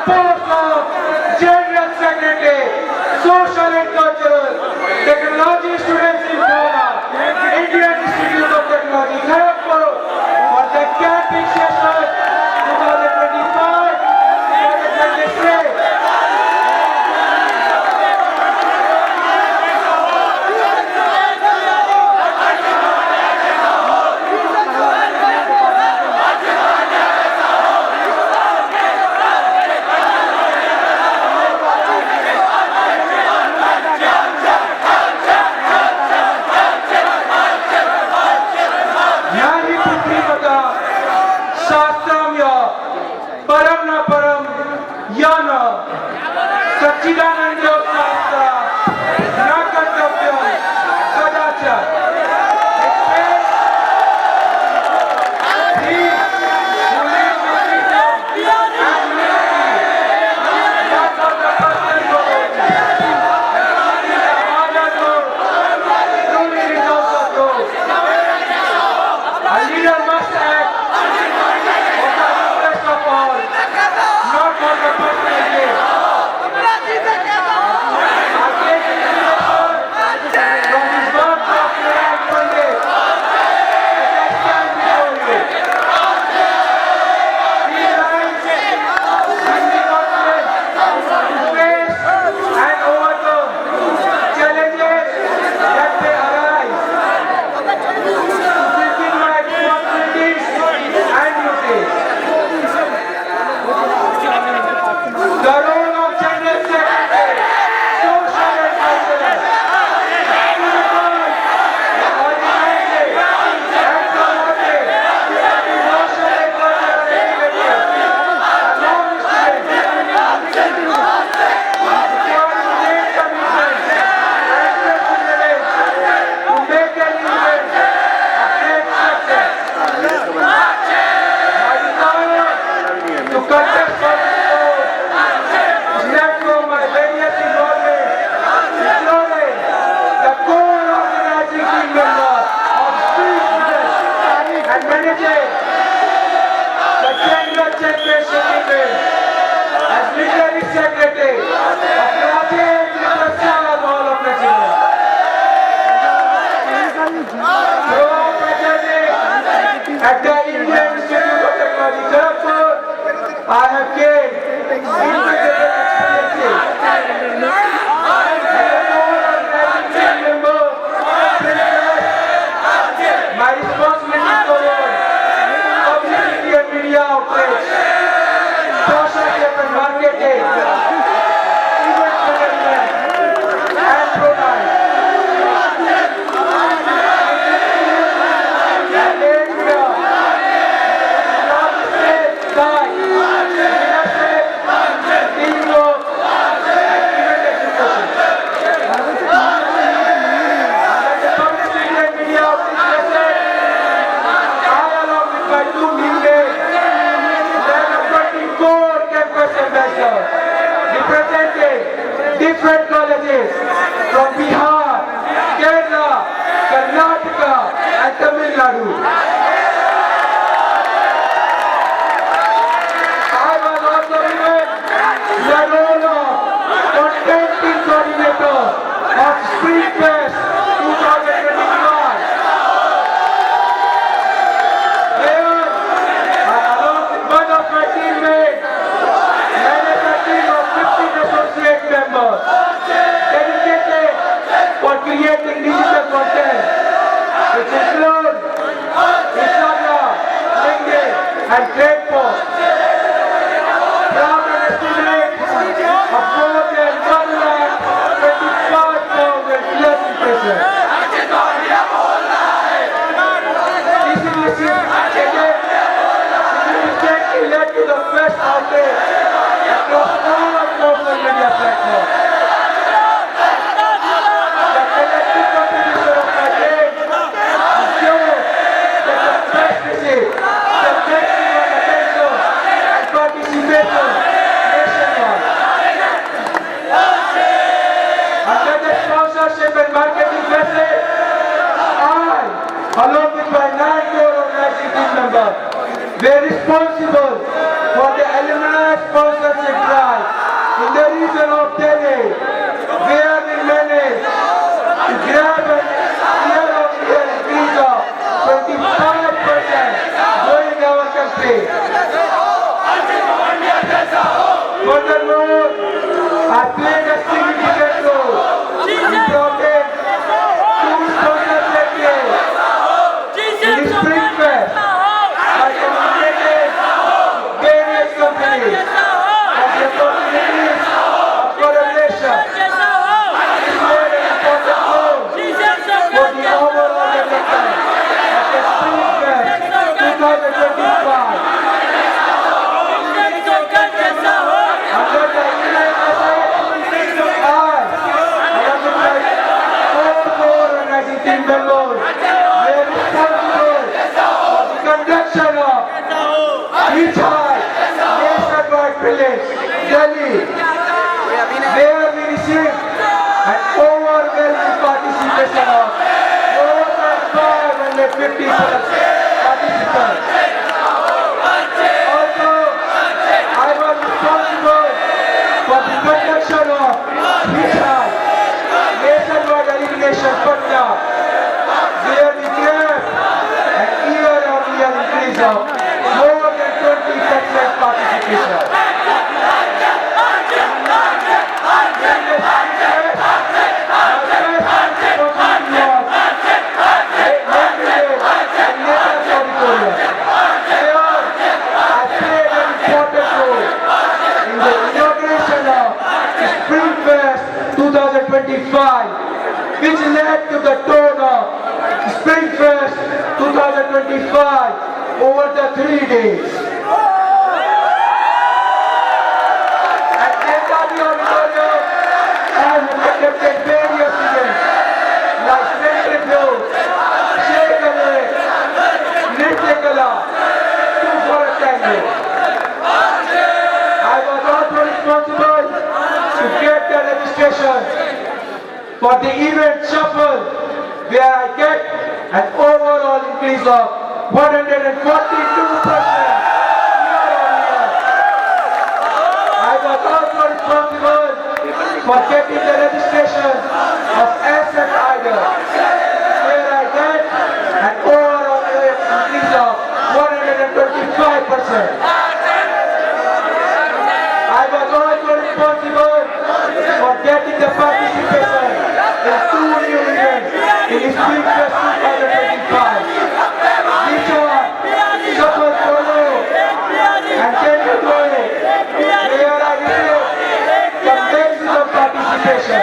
post of General Secretary, Social and Cultural, Technology Students in Goa, Indian Institute of Technology, Kharagpur, for the camping session 2025-2026. Shastramya Paramna Param Yana Satchidananda Shastra Nakartavyam Kadacha. A leader must act not for the personal gain. From his work of Narayan Pandit, as I stand before you, he lines in the confidence to face and overcome challenges that may arise, to fulfill my responsibilities and duties. The role of General Secretary, Social and Cultural, to record, organizing, and promoting social and cultural activities among students, coordinate commitments and facilities to make an event a great success. My desire to contest for this post stem from my various involvement, including the core organizing team member of Street Business and managing the General Championship event as Literary Secretary of Rajendra Prasad Hall of Presidents. Throughout my journey at the Indian Institute of Technology, Kharagpur, I have gained invaluable experiences. My responsibilities cover publicity and media outlets, sponsorship and marketing, event management, and product. And area, logistics, site, leadership, teamwork, and event execution. As a publicity and media outreach president, I along with my two teammates, then a 24 campus ambassadors representing different colleges from Bihar, Kerala, Karnataka, and Tamil Nadu. I was also given the role of content team coordinator of Spring Fest 2025. There, along with one of my teammates, managed a team of 15 associate members dedicated for creating digital content, which include Instagram, LinkedIn, and Trade Post. From an estimate of more than 1,25,000 plus impressions. This initiative significantly led to the first outage across all social media platforms. The collective contribution of my team ensures that the press receives the maximum attention and participation nationwide. Under the sponsorship and marketing message, I, along with my 9 core organizing team members, were responsible for the alumni sponsorship drive. in the region of Delhi, we have been managed to grab a year-on-year increase of 25% during our country. Furthermore, I played a significant role in promoting two sponsorship in the Spring Fest by communicating various companies of the opportunities of collaboration. This played an important role for the overall development of the Spring Fest 2025. Under the United States, all four organizing team members were responsible for the conduction of each high nationwide village, Delhi, where we received an overwhelming participation of more than 550 participants. Also, I was responsible for the conduction of each high nationwide elimination Patna, where we grabbed an year-on-year increase of more than 20% participation. Spring Fest 2025, which led to the turn of Spring Fest 2025 over the 3 days. At Netaji Auditorium, I have conducted various events like centrifuge, shake away, nitya kala, two for a tango. I was also responsible to get the registration for the event shuffle, where I get an overall increase of 142% year-on-year. I was also responsible for getting the registration of Asset Idol, where I get an overall increase of 125%. I was also responsible for getting the participation in 2 new events in Spring Fest 2025, which are Shuffle Polo and Tendu Polo, where I received the maximum participation.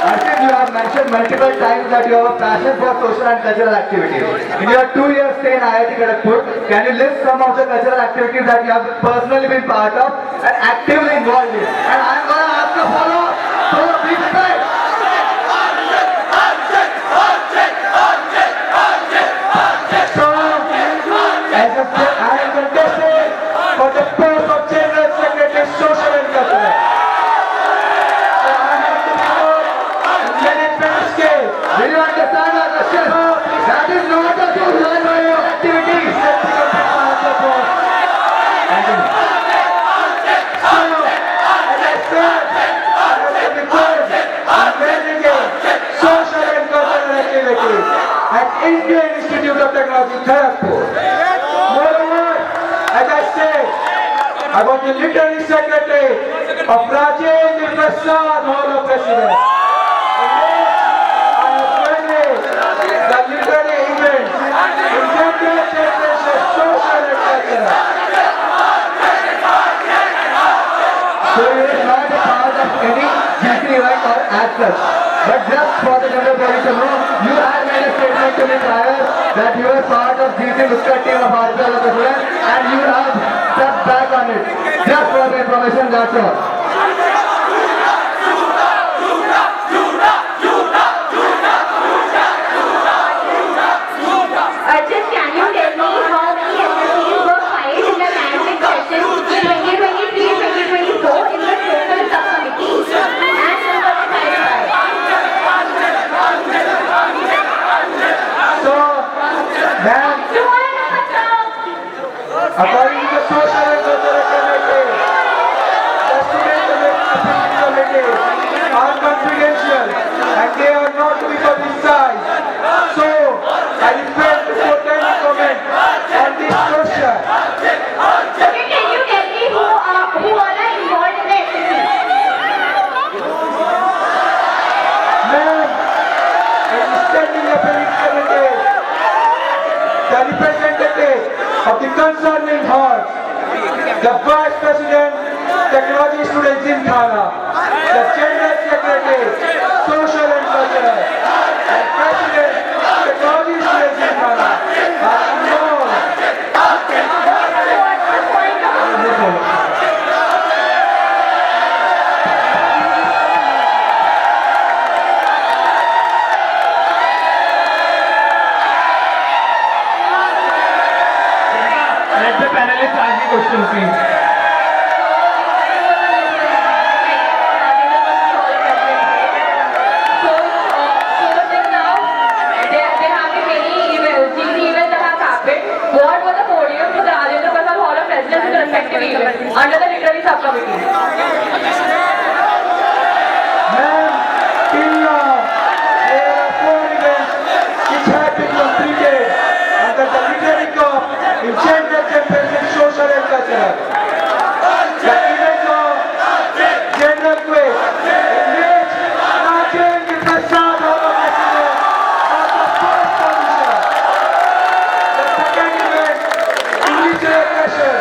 Arshit, you have mentioned multiple times that you have a passion for social and cultural activities. In your 2 years stay in IIT Kharagpur, can you list some of the cultural activities that you have personally been part of and actively involved in? And I am going to ask a follow-up. So be prepared. So, as a, I am contested for the post of General Secretary Social and Cultural. So I have to promote management scale. Do you understand our question? That is not a social and cultural activity. Let me complete my answer first. So, as I said, I have to record and managing social and cultural activities at Indian Institute of Technology, Kharagpur. Moreover, as I said, I was the literary secretary of Rajendra Prasad Hall of Presidents. In which I have managed the literary events in General Championship, Social and Cultural. So you is not a part of any GC event or as such. But just for the general public to know, you have made a statement to me prior that you were part of GC Muscat team of RPL of the students and you have stepped back on it. Just for the information, that's all. Arjun, can you tell me how many SSCs were filed in the management session 2023-2024 in the social subcommittee and who were satisfied? So, ma'am, according to the Social and Cultural Committee, the student committee are confidential and they are not to be publicized. So, I request to put any comment on this question. Okay, can you tell me who all are involved in the SSC? Ma'am, in standing appellate committee, the representative of the concerning halls, the Vice President, Technology Students in Thana, the General Secretary, Social and Cultural, and President, Technology Students in Thana are involved. What's the point of Let the panelists ask the question, please. So till now, there have been many events, GC events that have happened. What was the podium for the Rajendra Prasad Hall of Presidents in the respective events under the literary subcommittee? Ma'am, till now, there are 4 events which have been completed under the literary cup in General Championship, Social and Cultural. The event of General Quiz, in which Rajendra Prasad Hall of Presidents was the first position. The second event, English Education,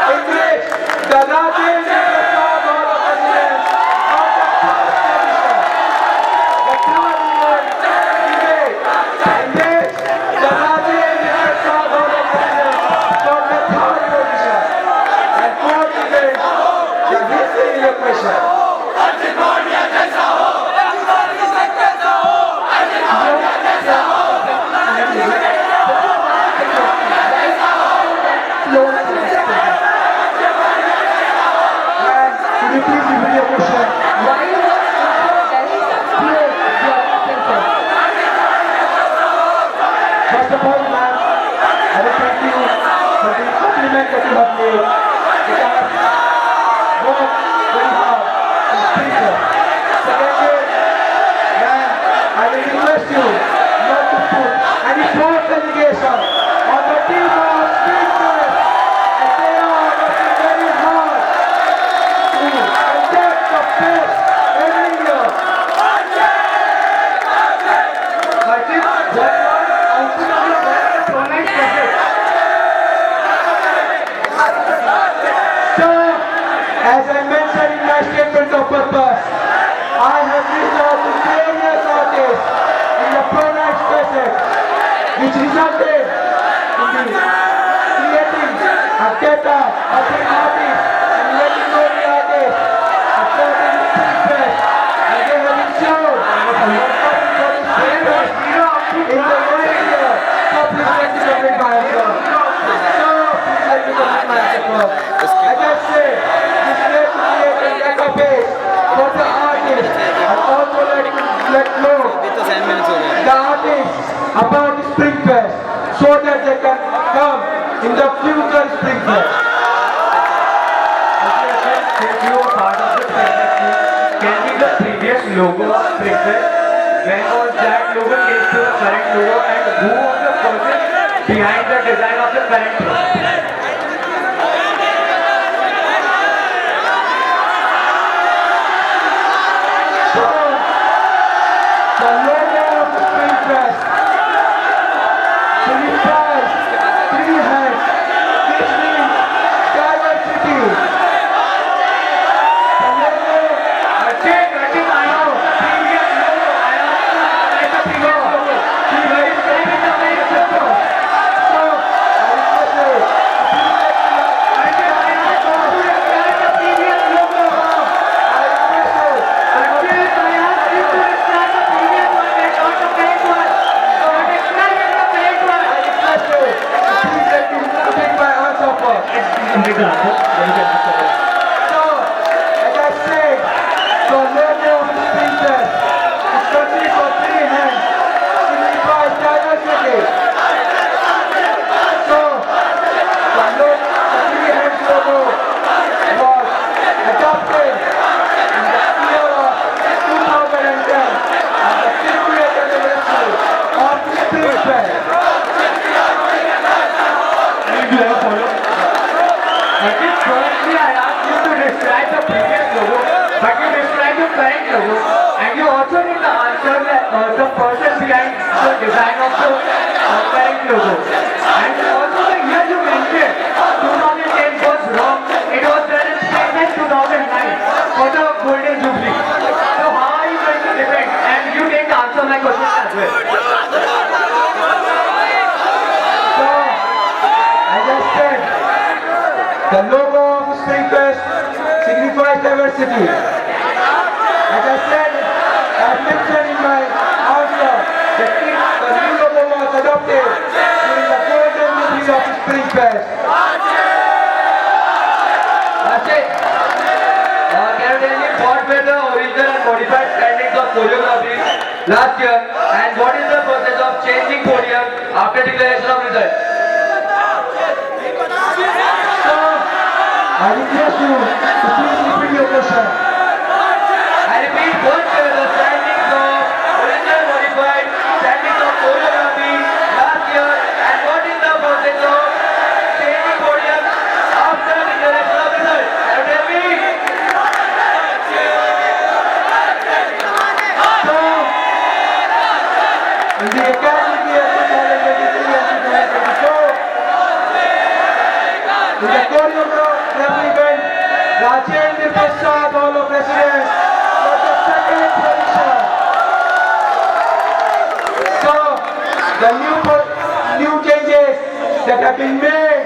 in which the Rajendra Prasad Hall of Presidents was the first position. The third event, debate, in which the Rajendra Prasad Hall of Presidents got the third position. And fourth event, the history of question. Could you please repeat your question? Why was First of all, ma'am, I will thank you for the compliment that you have made. Which I have worked very hard to speak here. Secondly, ma'am, I will request you not to put any false allegation on the team of speakers as they are working very hard to conduct the post every year. I think what So, as I mentioned in my statement of purpose, I have reached out to various about Spring Fest so that they can come in the future Spring Fest. Since you are part of the Springfest, can be the previous logo of Springfest? When was that logo changed to the current logo, and who was the person behind the design of the current logo? The logo of the Spring Fest signifies three hands, which means diversity. The logo, I know, previous logo, I know, it's a previous logo. he very simple. So, I request you, I said, I asked you to describe the previous logo. I request you, I asked you to describe the previous one and not the current one. So describe the current one. I request you, please let me take my answer first. So, as I said, the logo of the Spring Fest is consists of three hands, signifies diversity. So, the three hands logo was adopted in the year of 2010 as the 50th anniversary of the Spring Fest. Firstly, I asked you to describe the previous logo, but you described the current logo, and you also need to answer the person behind the design of the current logo. And also the year you mentioned, 2010 was wrong. It was done in Springfest 2009 for the Golden Jubilee. So how are you going to defend? And you didn't answer my question as well. So, as I said, the logo of Spring Fest signifies diversity. As I said, as mentioned in my answer, the new logo was adopted during the golden jubilee of Spring Fest. Rashid, can you tell me what were the original and modified standings of choreography last year, and what is the process of changing podium after declaration of results? So, I request you to please repeat your question. I repeat, what were the standings of original modified standings of choreography last year, and what is the process of changing podium after declaration of results? Can you tell me? So, in the academic year 2023 and 2024, in the choreography event, Rajendra Prasad, Hall of Presidents, was the second position. So, the new changes that have been made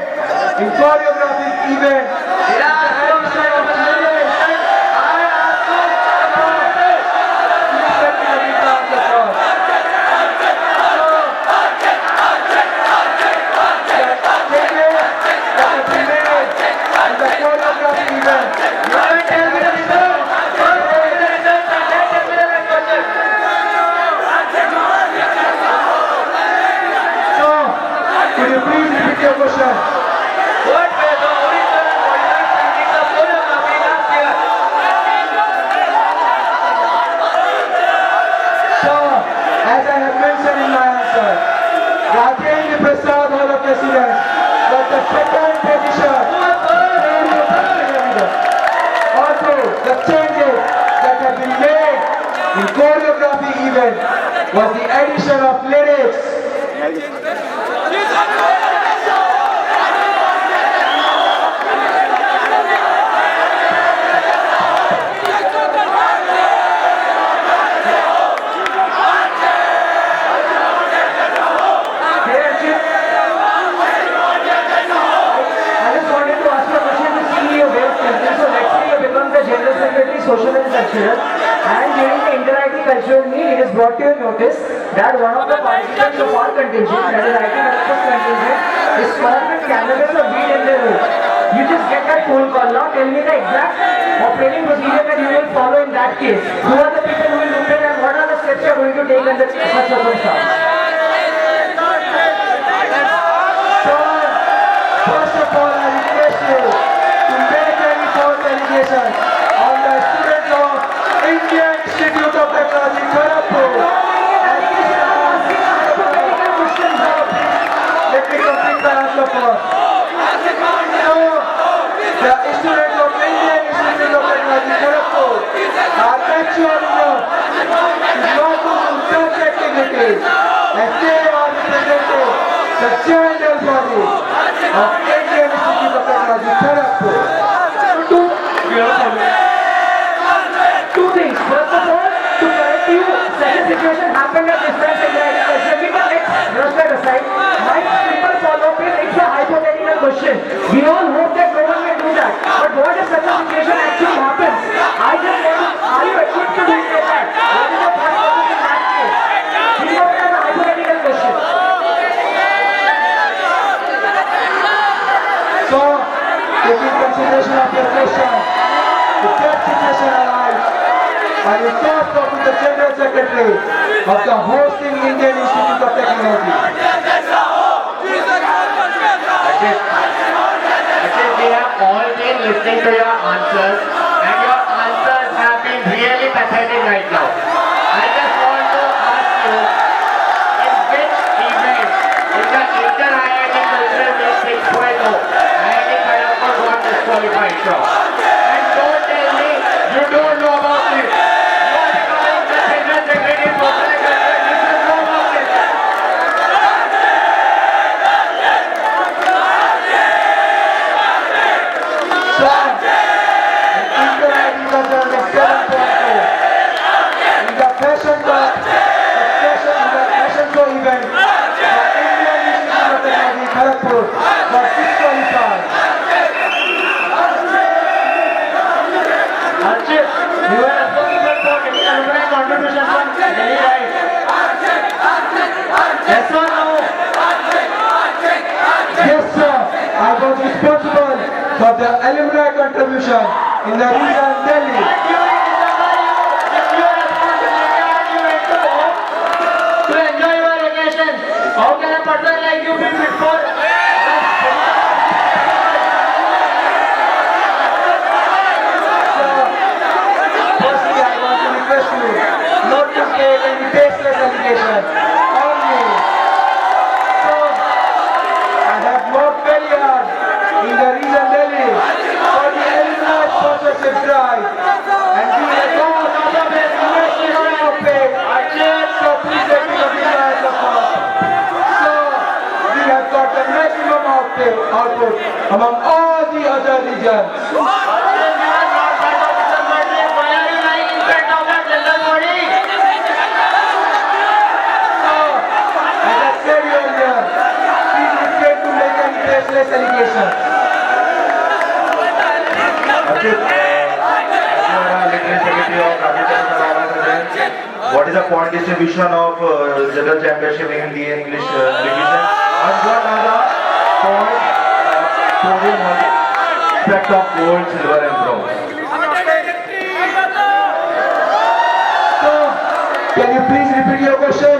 in choreography event, Did I ask you a question? I asked you please let me repeat the answer first. Could you please repeat your question? What were the original and modified standings of choreography last year? So, as I have mentioned in my answer, Rajendra Prasad Hall of Presidents was the second position. Also, the changes that have been made in choreography event was the addition of lyrics. Social and cultural, and during the interactive cultural meet, it is brought to your notice that one of the participants of our contingent, that is IT Management contingent, is smoking cannabis or weed in their room. You just get that phone call now. Tell me the exact operating procedure that you will follow in that case. Who are the people who will look at, and what are the steps you are going to take under such circumstance? congratulations on the students of Indian Institute of Technology, Kharagpur. And this is our hypothetical question. Let me complete the answer first. So, the students of Indian Institute of Technology, Kharagpur are mature enough not to do such activities, and they are representing the general body of Indian Institute of Technology, Kharagpur. Two things. First of all, to correct you, such a situation happened at this time in the agriculture. We can brush that aside. My simple follow-up is it's a hypothetical question. We all hope that no one will do that. But what if such a situation actually happens? I just want to, are you equipped to do it like that? What is your thought process in that case? Think of it as a hypothetical question. So, taking consideration of your question, the that situation arises, I will first talk to the General Secretary of the hosting Indian Institute of Technology. Actually, we have all been listening to your answers, and your answers have been really pathetic right now. I just want to ask you, in which event in the Inter-IIT Cultural Week 6.0, IIT Kharagpur got disqualified from? And don't tell me you don't know about this. You are becoming the General Secretary of Social Culture. You should know about this. So, in Inter-IIT Cultural Week 7.0, in the fashion show event, the Indian Institute of Technology, Kharagpur got disqualified. Archit, you are responsible for getting alumni contribution from Delhi, right? Yes or no? Yes, sir. I was responsible for the alumni contribution in the region Delhi. And during December, you took your responsibility and you went to home to enjoy your vacation. How can a person like you be fit for Firstly, I want to request you not to take any baseless allegations on me. So, I have worked very hard in the region Delhi for the alumni sponsorship drive, and we have got the maximum of pay. So please let me complete my answer first. So, we have got the maximum output among all the other regions. you are not part of the body? Why are you lying in front of the general body? So, as I said earlier, please refrain to make any baseless allegations. What is the point distribution of general championship in Hindi and English division? And what are the points podium on respect of gold, silver and bronze? So, can you please repeat your question?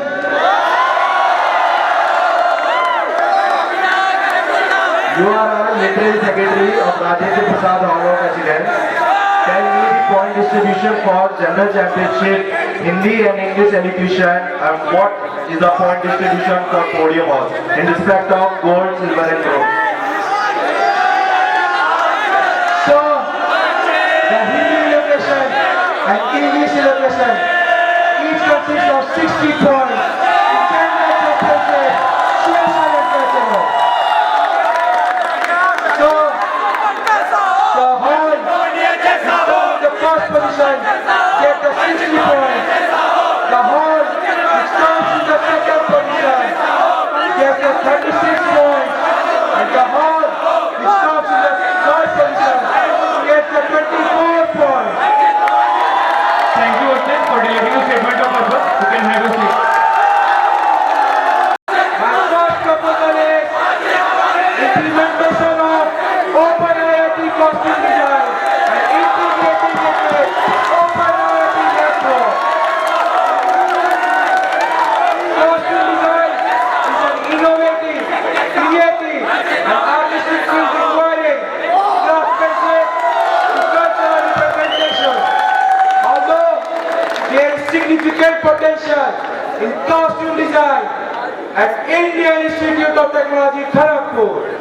You are our literary secretary of Rajendra Prasad Hall of Residence. Tell me the point distribution for general championship, Hindi and English elocution, and what is the point distribution for podium hall in respect of gold, silver and bronze? So, the Hindi location and English location each consists of 60 points in general championship, social and cultural. So, the hall the first position get the 60 points. The hall which comes in the second position get the 36 points. And the in costume design at Indian Institute of Technology, Kharagpur.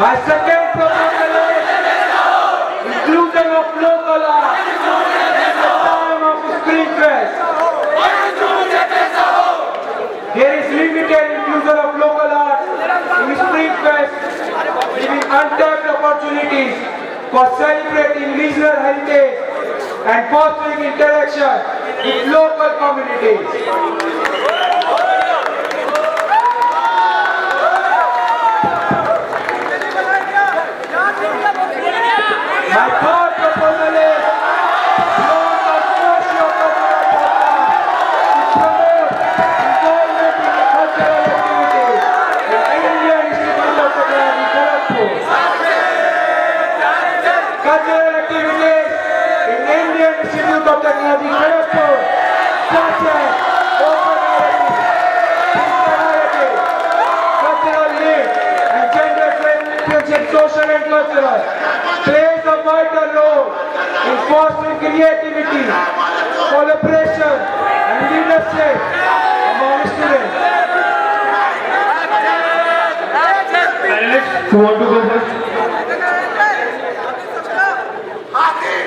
My second proposal is inclusion of local art at the time of Spring Fest. There is limited inclusion of local art in Spring Fest, giving untapped opportunities for celebrating regional heritage and fostering interaction with local communities. My third proposal is launch of socio-cultural program to promote involvement in the cultural activities in Indian Institute of Technology, Kharagpur. Cultural activities in Indian Institute of Technology, Kharagpur, such as open narrative, narrative, cultural link, and gender friendship, social and cultural, plays a vital role in fostering creativity, collaboration, and leadership among students. Panelists who want to go first?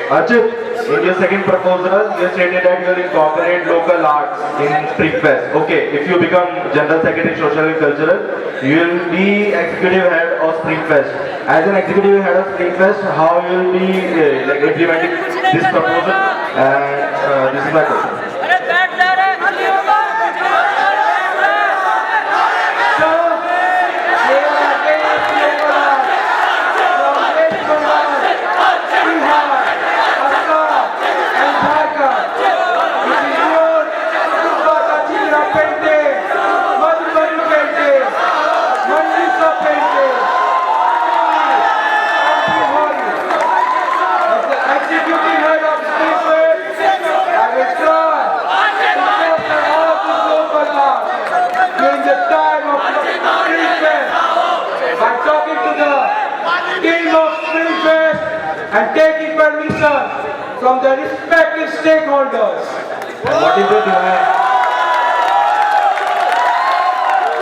Archit, in your second proposal, you stated that you will incorporate local arts in Spring Fest. Okay, if you become General Secretary Social and Cultural, you will be Executive Head of Spring Fest. As an Executive Head of Spring Fest, how you will be implementing this proposal? And this is my question. So, there are various local arts from West Bengal, Bihar, Assam, and Jharkhand, which include Durga Chitra painting, Madhubani painting, Mandisa painting, and Bihari. As the executive head of Spring Fest, I will try to foster all these local arts during the time of Spring Fest by talking to the king of Spring Fest and taking permission from the respective stakeholders. And what is the demand?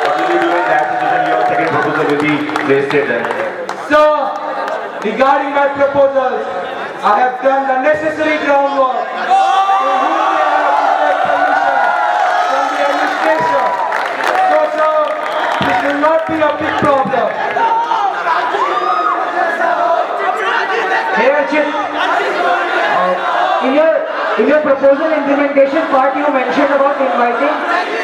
What will you do in that situation? Your second proposal will be wasted then. So, regarding my proposals, I have done the necessary groundwork to whom they have to take permission from the administration. So, sir, this will not be a big problem. Hey Archit, in your proposal implementation part, you mentioned about inviting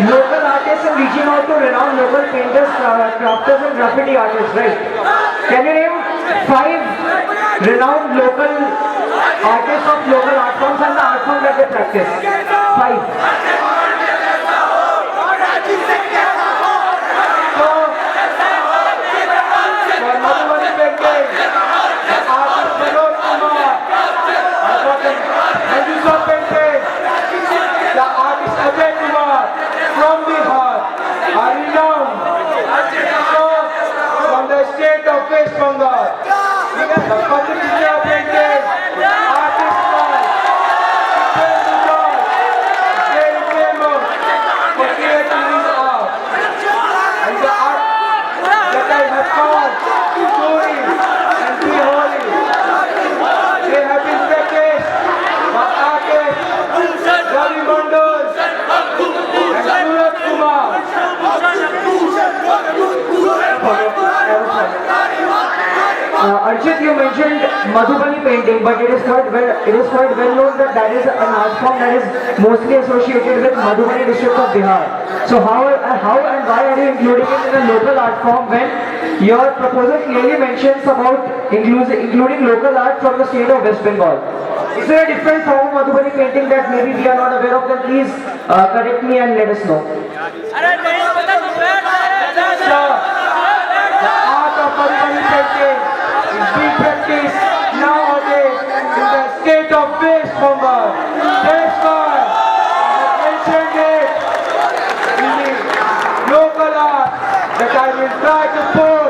local artists and reaching out to renowned local painters, crafters and graffiti artists, right? Can you name 5 renowned local artists of local art forms and the art form that they practice? 5. For Madhubani painting, the artist Manoj Kumar, Mandisa painting, the artist Ajay Kumar from Bihar are renowned. So, from the state of West Bengal, the Patricia painting, artist Rai, is very famous for creating his art. And the art that I have found, Suri and Bihari, they have been practiced by artists Ravi Mandal and Surat Kumar. Archit, you mentioned Madhubani painting, but it is quite well known that that is an art form that is mostly associated with Madhubani district of Bihar. So how and why are you including it in a local art form when your proposal clearly mentions about including local art from the state of West Bengal? Is there a different form of Madhubani painting that maybe we are not aware of? Then please correct me and let us know. Sir, the art of Madhubani painting is being practiced nowadays in the state of West Bengal. That's why I have mentioned it in the local art that I will try to put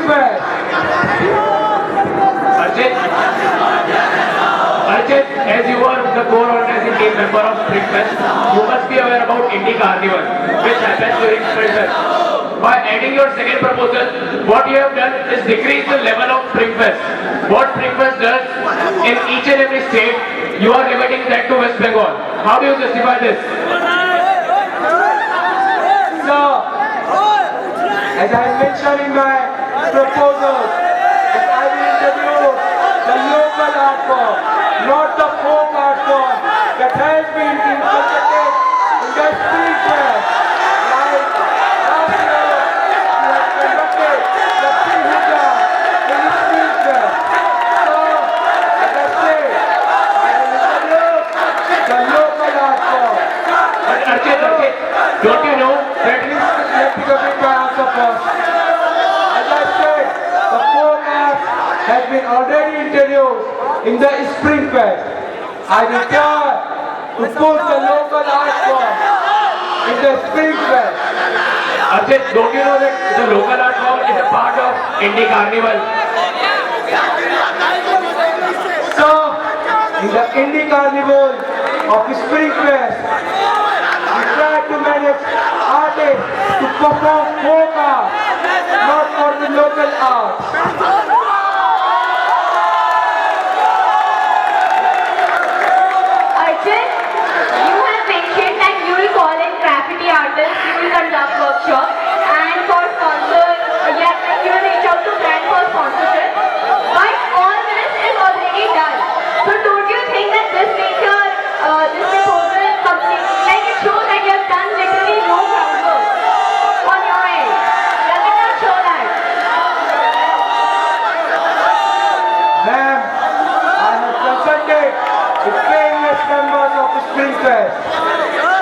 Fest. Archit, as you are the co-organizing team member of Spring Fest, you must be aware about Indie Carnival, which happens during Spring Fest. By adding your second proposal, what you have done is decrease the level of Spring Fest. What Spring Fest does in each and every state, you are limiting that to West Bengal. How do you justify this? So, as I mentioned in my proposal, that I will introduce the local art form, not the folk art form that has been inculcated in the Spring Fest. Like last year, we have conducted the Pihuja in the Spring Fest. So, as I said, I will introduce the local art form. But Archit, don't you know that Let me complete my answer first. As I said, the folk art has been already introduced in the Spring Fest. I will try to put the local art form in the Spring Fest. Archit, don't you know that the local art form is a part of Indie Carnival? So, in the Indie Carnival of Spring Fest, we try to manage artists to perform folk art, not for the local arts. Arjun, you have mentioned that you will call in graffiti artists, you will conduct workshops, and for sponsors, yeah, you will reach out to brand for sponsorship. But all this is already done. So don't you think that this makes your this proposal complete? Like it shows that you have done literally no groundwork on your end. Does it not show that? Ma'am, I have consulted with various members of the Spring Fest.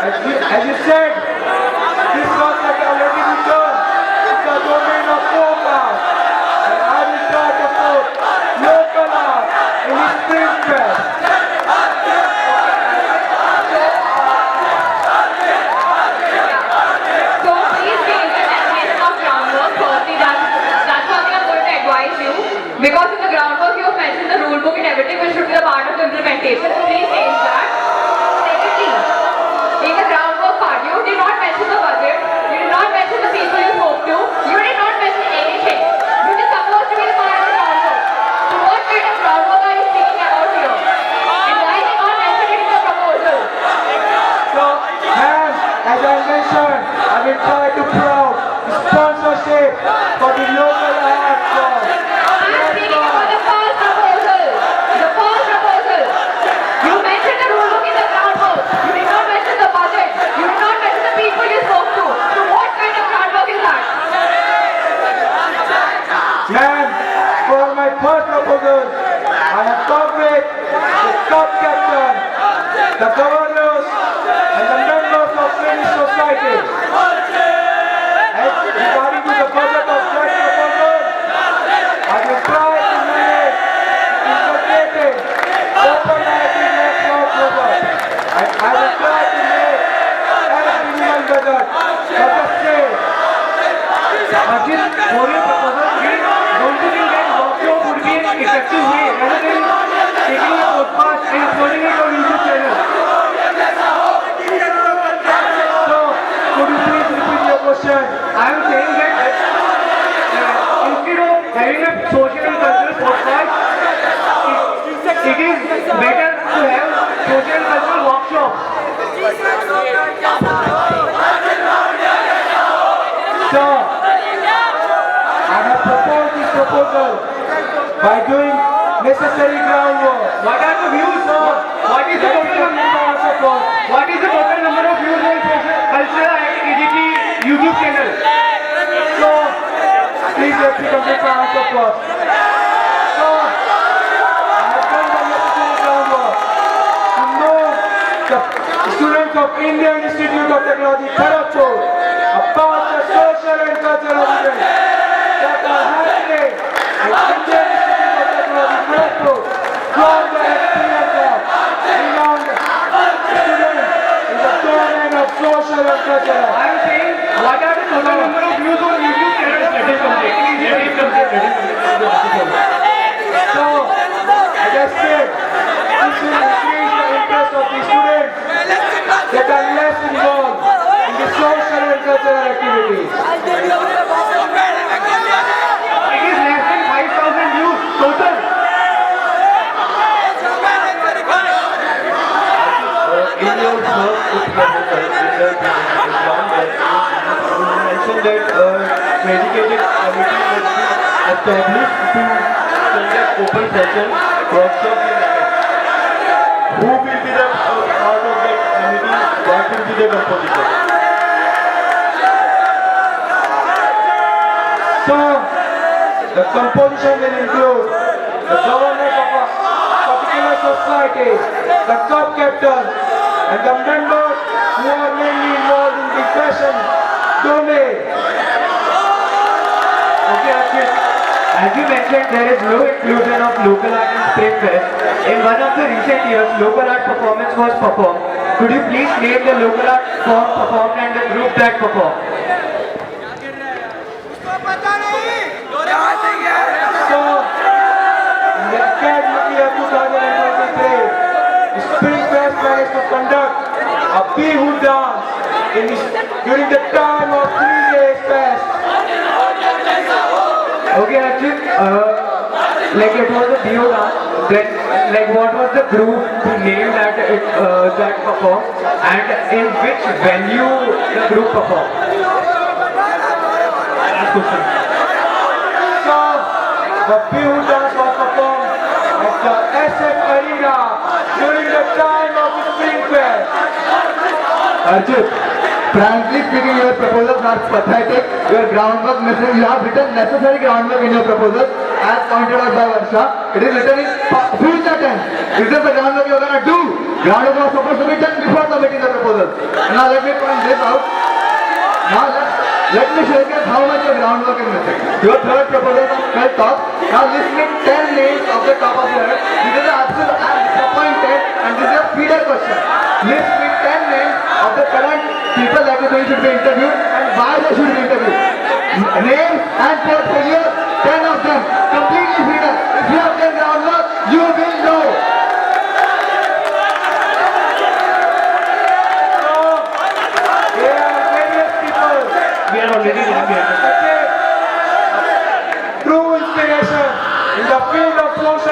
As you said, this work has already been done in the domain of folk art. And I will try to put local art in the Spring Fest. So please change the definition of groundwork. Firstly, that's something I'm going to advise you. Because in the groundwork you have mentioned the rule book and everything which should be a part of the implementation. So please change that. Secondly, in the groundwork part, you did not mention the budget. You did not mention the people you spoke to. You did not mention anything. Which is supposed to be the part of the groundwork. So what kind of groundwork are you speaking about here? And why did not mention it in the proposal? So, ma'am, as I mentioned, I will try to promote sponsorship for the local art form. I'm speaking about the first proposal. The first proposal. You mentioned the rule book in the groundwork. You did not mention the budget. You did not mention the people you spoke to. So what kind of groundwork is that? Ma'am, for my first proposal, I have talked with the club captain, the governors, and the members of Finnish society. As regarding to the budget of that proposal, I will try to manage integrated open lighting network budget. And I will try to make as minimum budget for the state. Arjun, for your proposal, don't you think that workshop would be an effective way rather than taking a podcast and uploading it on YouTube channel? So, could you please repeat your question? I am saying that instead of having a social and cultural podcast, it is better to have social and cultural workshops. So, I have proposed this proposal by doing necessary groundwork. What are the views? What is the total number? What is the total number of views on social cultural and EDT YouTube channel? So, please let me complete my answer first. So, I have done the necessary groundwork to know the students of Indian Institute of Technology, Kharagpur, about the social and cultural events that are happening in Indian Institute of Technology, Kharagpur, from the experience of renowned students in the domain of social and cultural. I am saying, what are the total number of views on YouTube channel? Let him complete. cultural activities. It is less than 5,000 views total. In your first you mentioned that dedicated committee was established to conduct open session workshop in events. Who will be the part of that committee? What will be the composition? So, the composition will include the governors of a particular society, the club captain, and the members who are mainly involved in the fashion domain. Okay, Akshay. As you mentioned, there is no inclusion of local art in Spring Fest. In one of the recent years, local art performance was performed. Could you please name the local art form performed and the group that performed? So, in the academic year 2023, Spring Fest managed to conduct a Bihu dance during the time of 3 days fest. Okay, Akshay. Like it was a Dio dance. Then, like what was the group name that that performed, and in which venue the group performed? Last question. So, the Bihu dance was performed at the SF Arena during the time of the Spring Fest. Arjun, frankly speaking, your proposals are pathetic. Your groundwork missing. You have written necessary groundwork in your proposals, as pointed out by Varsha. It is written in future tense. Is this the groundwork you are gonna do? Groundwork was supposed to be done before submitting the proposal. Now let me point this out. Now let me showcase how much your groundwork is missing. Your third proposal was spelled top. Now list me 10 names of the top of your head. This is the absolute point 10, and this is a feeder question. List me 10 names of the current people that you think should be interviewed and why they should be interviewed. Names and portfolios, 10 of them, completely feeder. If you have done groundwork, you will know. So, there are various people We are already done here. true inspiration in the field of social